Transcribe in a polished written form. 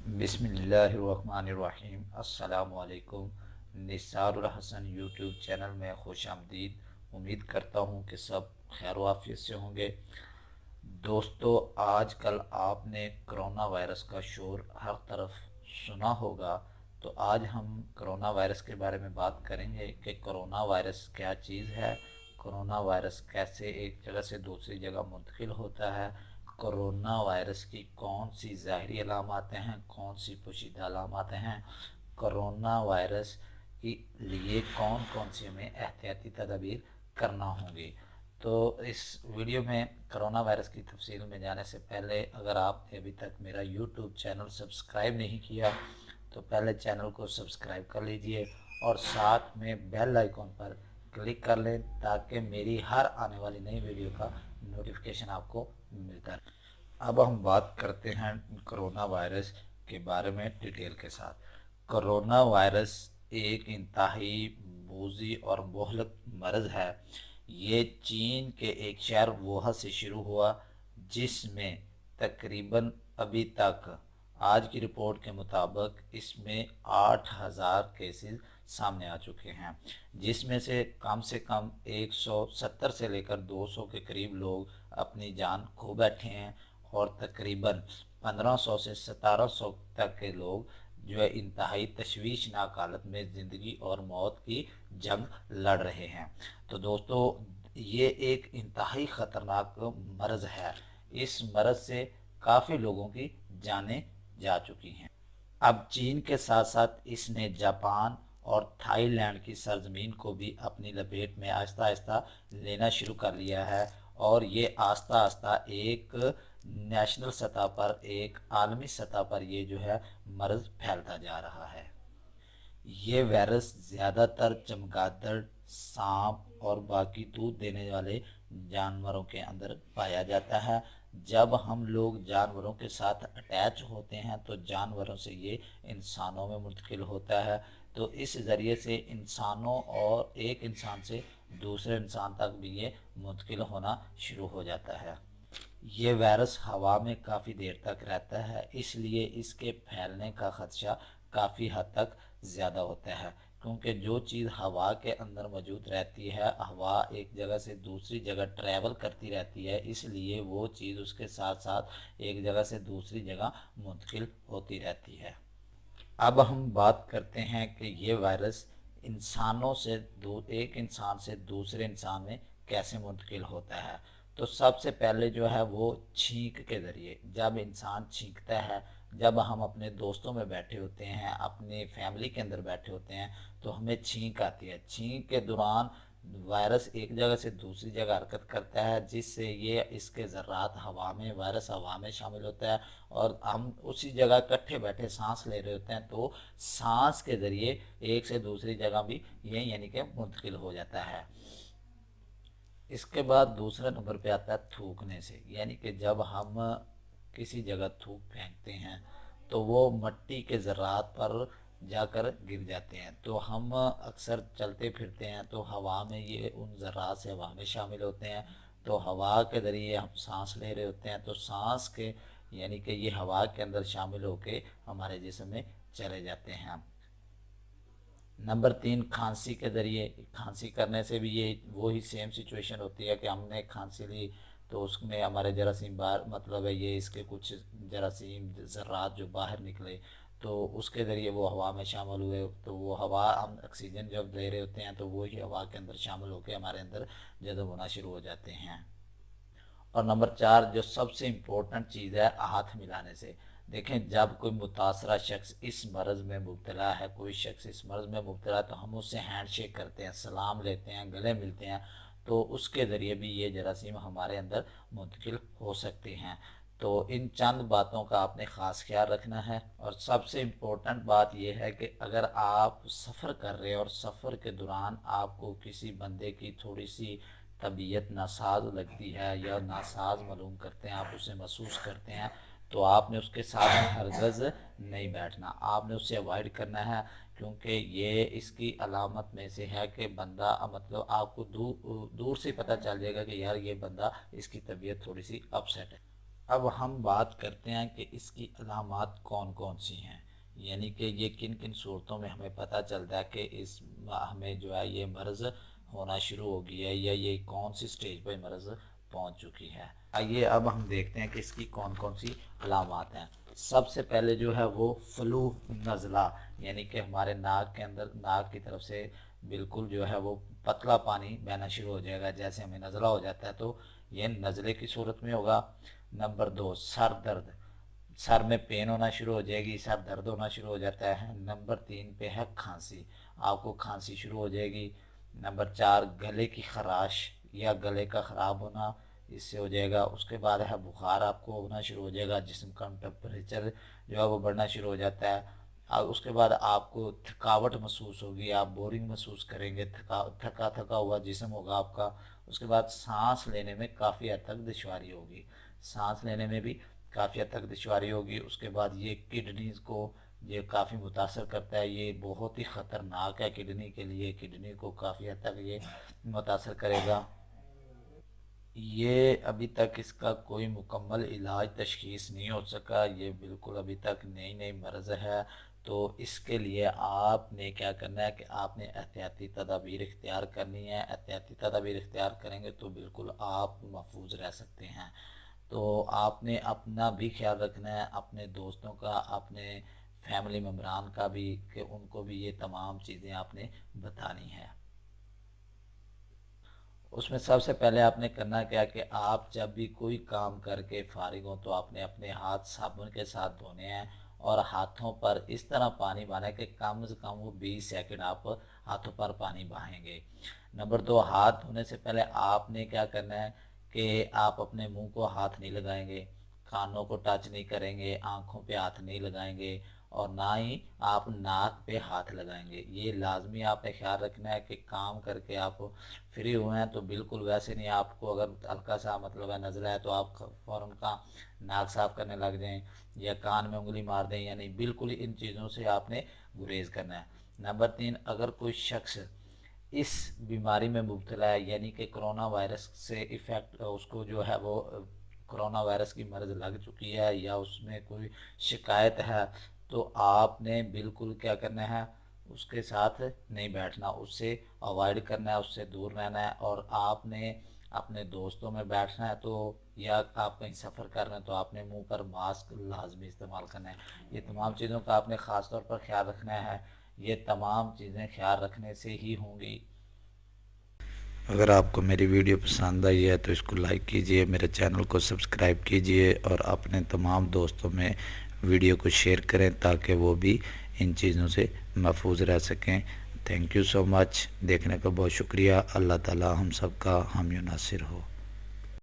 बिस्मिल्लाहिर्रहमानिर्रहीम। अस्सलामु अलैकुम। निसारुल हसन यूट्यूब चैनल में खुश आमदीद। उम्मीद करता हूँ कि सब खैर आफियत से होंगे। दोस्तों, आजकल आपने कोरोना वायरस का शोर हर तरफ सुना होगा। तो आज हम कोरोना वायरस के बारे में बात करेंगे कि कोरोना वायरस क्या चीज़ है, कोरोना वायरस कैसे एक जगह से दूसरी जगह मुंतकिल होता है, कोरोना वायरस की कौन सी ज़ाहरी अलामतें हैं, कौन सी पोशीदा अलामतें हैं, कोरोना वायरस के लिए कौन कौन सी हमें एहतियाती तदाबीर करना होंगी। तो इस वीडियो में कोरोना वायरस की तफसील में जाने से पहले, अगर आपने अभी तक मेरा यूट्यूब चैनल सब्सक्राइब नहीं किया तो पहले चैनल को सब्सक्राइब कर लीजिए और साथ में बेल आइकॉन पर क्लिक कर लें ताकि मेरी हर आने वाली नई वीडियो का नोटिफिकेशन आपको मिलता रहे। अब हम बात करते हैं कोरोना वायरस के बारे में डिटेल के साथ। कोरोना वायरस एक इंतहाई मूजी और मुहलक मर्ज़ है। ये चीन के एक शहर वुहान से शुरू हुआ, जिसमें तकरीबन अभी तक आज की रिपोर्ट के मुताबिक इसमें 8,000 केसेस सामने आ चुके हैं, जिसमें से कम 170 से लेकर 200 के करीब लोग अपनी जान खो बैठे हैं और तकरीबन 1500 से 1700 तक के लोग जो है इंतहाई तशवीशनाक हालत में ज़िंदगी और मौत की जंग लड़ रहे हैं। तो दोस्तों, ये एक इंतहाई ख़तरनाक मर्ज़ है। इस मर्ज़ से काफ़ी लोगों की जानें जा चुकी हैं। अब चीन के साथ साथ इसने जापान और थाईलैंड की सरजमीन को भी अपनी लपेट में आहिस्ता आहिस्ता लेना शुरू कर लिया है और ये आहिस्ता आहिस्ता एक नेशनल सतह पर, एक आलमी सतह पर ये जो है मर्ज़ फैलता जा रहा है। ये वायरस ज़्यादातर चमगादड़, सांप और बाकी दूध देने वाले जानवरों के अंदर पाया जाता है। जब हम लोग जानवरों के साथ अटैच होते हैं तो जानवरों से ये इंसानों में मुंतकिल होता है। तो इस ज़रिए से इंसानों और एक इंसान से दूसरे इंसान तक भी ये मुंतकिल होना शुरू हो जाता है। ये वायरस हवा में काफ़ी देर तक रहता है, इसलिए इसके फैलने का ख़दशा काफ़ी हद तक ज़्यादा होता है, क्योंकि जो चीज़ हवा के अंदर मौजूद रहती है, हवा एक जगह से दूसरी जगह ट्रैवल करती रहती है, इसलिए वो चीज़ उसके साथ साथ एक जगह से दूसरी जगह मुंतकिल होती रहती है। अब हम बात करते हैं कि ये वायरस इंसानों से एक इंसान से दूसरे इंसान में कैसे मुंतकिल होता है। तो सबसे पहले जो है वो छींक के ज़रिए, जब इंसान छींकता है, जब हम अपने दोस्तों में बैठे होते हैं, अपनी फैमिली के अंदर बैठे होते हैं, तो हमें छींक आती है। छींक के दौरान वायरस एक जगह से दूसरी जगह हरकत करता है, जिससे ये इसके ज़र्रात हवा में, वायरस हवा में शामिल होता है और हम उसी जगह इकट्ठे बैठे सांस ले रहे होते हैं, तो सांस के ज़रिए एक से दूसरी जगह भी ये यानी कि मुंतकिल हो जाता है। इसके बाद दूसरे नंबर पे आता है थूकने से, यानी कि जब हम किसी जगह थूक फेंकते हैं तो वो मिट्टी के ज़रात पर जाकर गिर जाते हैं। तो हम अक्सर चलते फिरते हैं तो हवा में ये उन ज़रात से हवा में शामिल होते हैं, तो हवा के ज़रिए हम सांस ले रहे होते हैं, तो सांस के यानी कि ये हवा के अंदर शामिल होके हमारे जिस्म में चले जाते हैं। नंबर 3, खांसी के ज़रिए। खांसी करने से भी ये वही सेम सिचुएशन होती है कि हमने खांसी ली तो उसमें हमारे जरासीम बाहर, मतलब है ये इसके कुछ जरासीम ज़र्रात जो बाहर निकले तो उसके ज़रिए वो हवा में शामिल हुए, तो वो हवा हम ऑक्सीजन जब ले रहे होते हैं तो वही हवा के अंदर शामिल होकर हमारे अंदर जज़ब होना शुरू हो जाते हैं। और नंबर 4 जो सबसे इम्पोर्टेंट चीज़ है, हाथ मिलाने से। देखें, जब कोई मुतासरा शख्स इस मर्ज़ में मुब्तला है, कोई शख्स इस मर्ज़ में मुब्तला है, तो हम उससे हैंड शेक करते हैं, सलाम लेते हैं, गले मिलते हैं, तो उसके ज़रिए भी ये जरासीम हमारे अंदर मुंतकिल हो सकते हैं। तो इन चंद बातों का आपने ख़ास ख्याल रखना है। और सबसे इम्पोर्टेंट बात यह है कि अगर आप सफ़र कर रहे हैं और सफ़र के दौरान आपको किसी बंदे की थोड़ी सी तबीयत नासाज लगती है या नासाज मालूम करते हैं, आप उसे महसूस करते हैं, तो आपने उसके साथ हरगज़ नहीं बैठना, आपने उससे अवॉइड करना है, क्योंकि ये इसकी अलामत में से है कि बंदा, मतलब आपको दूर दूर से पता चल जाएगा कि यार ये बंदा, इसकी तबीयत थोड़ी सी अपसेट है। اب ہم بات کرتے ہیں کہ اس کی علامات کون کون سی ہیں، یعنی کہ یہ کن کن صورتوں میں ہمیں پتہ چلتا ہے کہ ہمیں جو ہے یہ مرض ہونا شروع ہو گیا ہے یا یہ کون سی سٹیج پہ مرض پہنچ چکی ہے۔ آئیے اب ہم دیکھتے ہیں کہ اس کی کون کون سی علامات ہیں۔ سب سے پہلے جو ہے وہ فلو نزلہ، یعنی کہ ہمارے ناک کے اندر، ناک کی طرف سے بالکل جو ہے وہ پتلا پانی بہنا شروع ہو جائے گا، جیسے ہمیں نزلہ ہو جاتا ہے تو یہ نزلے کی صورت میں ہوگا۔ نمبر 2، سر درد، سر میں پین ہونا شروع ہو جائے گی، سر درد ہونا شروع ہو جاتا ہے۔ نمبر 3 پہ ہے کھانسی، آپ کو کھانسی شروع ہو جائے گی۔ نمبر 4، گلے کی خراش یا گلے کا خراب ہونا، اس سے ہو جائے گا۔ اس کے بعد ہے بخار، آپ کو ہونا شروع ہو جائے گا، جسم کا ٹمپریچر جو ہے وہ بڑھنا شروع ہو جاتا ہے۔ اس کے بعد آپ کو تھکاوٹ محسوس ہوگی، آپ بورنگ محسوس کریں گے، تھکا تھکا ہوا جسم ہوگا آپ کا۔ اس کے بعد سانس لینے میں کافی حد تک دشواری ہوگی، سانس لینے میں بھی کافی حد تک دشواری ہوگی۔ اس کے بعد یہ کڈنیز کو یہ کافی متاثر کرتا ہے، یہ بہت ہی خطرناک ہے کڈنی کے لیے، کڈنی کو کافی حد تک یہ متاثر کرے گا۔ یہ ابھی تک اس کا کوئی مکمل علاج تشخیص نہیں ہو سکا، یہ بالکل ابھی تک نئی مرض ہے۔ تو اس کے لیے آپ نے کیا کرنا ہے کہ آپ نے احتیاطی تدابیر اختیار کرنی ہے۔ احتیاطی تدابیر اختیار کریں گے تو بالکل آپ محفوظ رہ سکتے ہیں۔ تو آپ نے اپنا بھی خیال رکھنا ہے، اپنے دوستوں کا، اپنے فیملی ممبران کا بھی، کہ ان کو بھی یہ تمام چیزیں آپ نے بتانی ہے۔ اس میں سب سے پہلے آپ نے کرنا کیا کہ آپ جب بھی کوئی کام کر کے فارغ ہوں تو آپ نے اپنے ہاتھ صابن کے ساتھ دھونے ہیں، اور ہاتھوں پر اس طرح پانی بہانا ہے کہ کم سے کم وہ 20 سیکنڈ آپ ہاتھوں پر پانی بہائیں گے۔ نمبر 2، ہاتھ دھونے سے پہلے آپ نے کیا کرنا ہے کہ آپ اپنے منہ کو ہاتھ نہیں لگائیں گے، کانوں کو ٹچ نہیں کریں گے، آنکھوں پہ ہاتھ نہیں لگائیں گے، اور نہ ہی آپ ناک پہ ہاتھ لگائیں گے۔ یہ لازمی آپ نے خیال رکھنا ہے کہ کام کر کے آپ فری ہوئے ہیں تو بالکل ویسے نہیں، آپ کو اگر ہلکا سا مطلب ہے نزلہ ہے تو آپ فوراً کا ناک صاف کرنے لگ جائیں یا کان میں انگلی مار دیں، یعنی بالکل ان چیزوں سے آپ نے گریز کرنا ہے۔ نمبر 3، اگر کوئی شخص اس بیماری میں مبتلا ہے، یعنی کہ کرونا وائرس سے افیکٹ، اس کو جو ہے وہ کرونا وائرس کی مرض لگ چکی ہے یا اس میں کوئی شکایت ہے، تو آپ نے بالکل کیا کرنا ہے، اس کے ساتھ نہیں بیٹھنا، اس سے اوائڈ کرنا ہے، اس سے دور رہنا ہے۔ اور آپ نے اپنے دوستوں میں بیٹھنا ہے تو یا آپ کہیں سفر کر رہے ہیں تو آپ نے منہ پر ماسک لازمی استعمال کرنا ہے۔ یہ تمام چیزوں کا آپ نے خاص طور پر خیال رکھنا ہے، یہ تمام چیزیں خیال رکھنے سے ہی ہوں گی۔ اگر آپ کو میری ویڈیو پسند آئی ہے تو اس کو لائک کیجئے، میرے چینل کو سبسکرائب کیجئے، اور اپنے تمام دوستوں میں ویڈیو کو شیئر کریں تاکہ وہ بھی ان چیزوں سے محفوظ رہ سکیں۔ تھینک یو سو مچ، دیکھنے کا بہت شکریہ۔ اللہ تعالی ہم سب کا حامی و ناصر ہو۔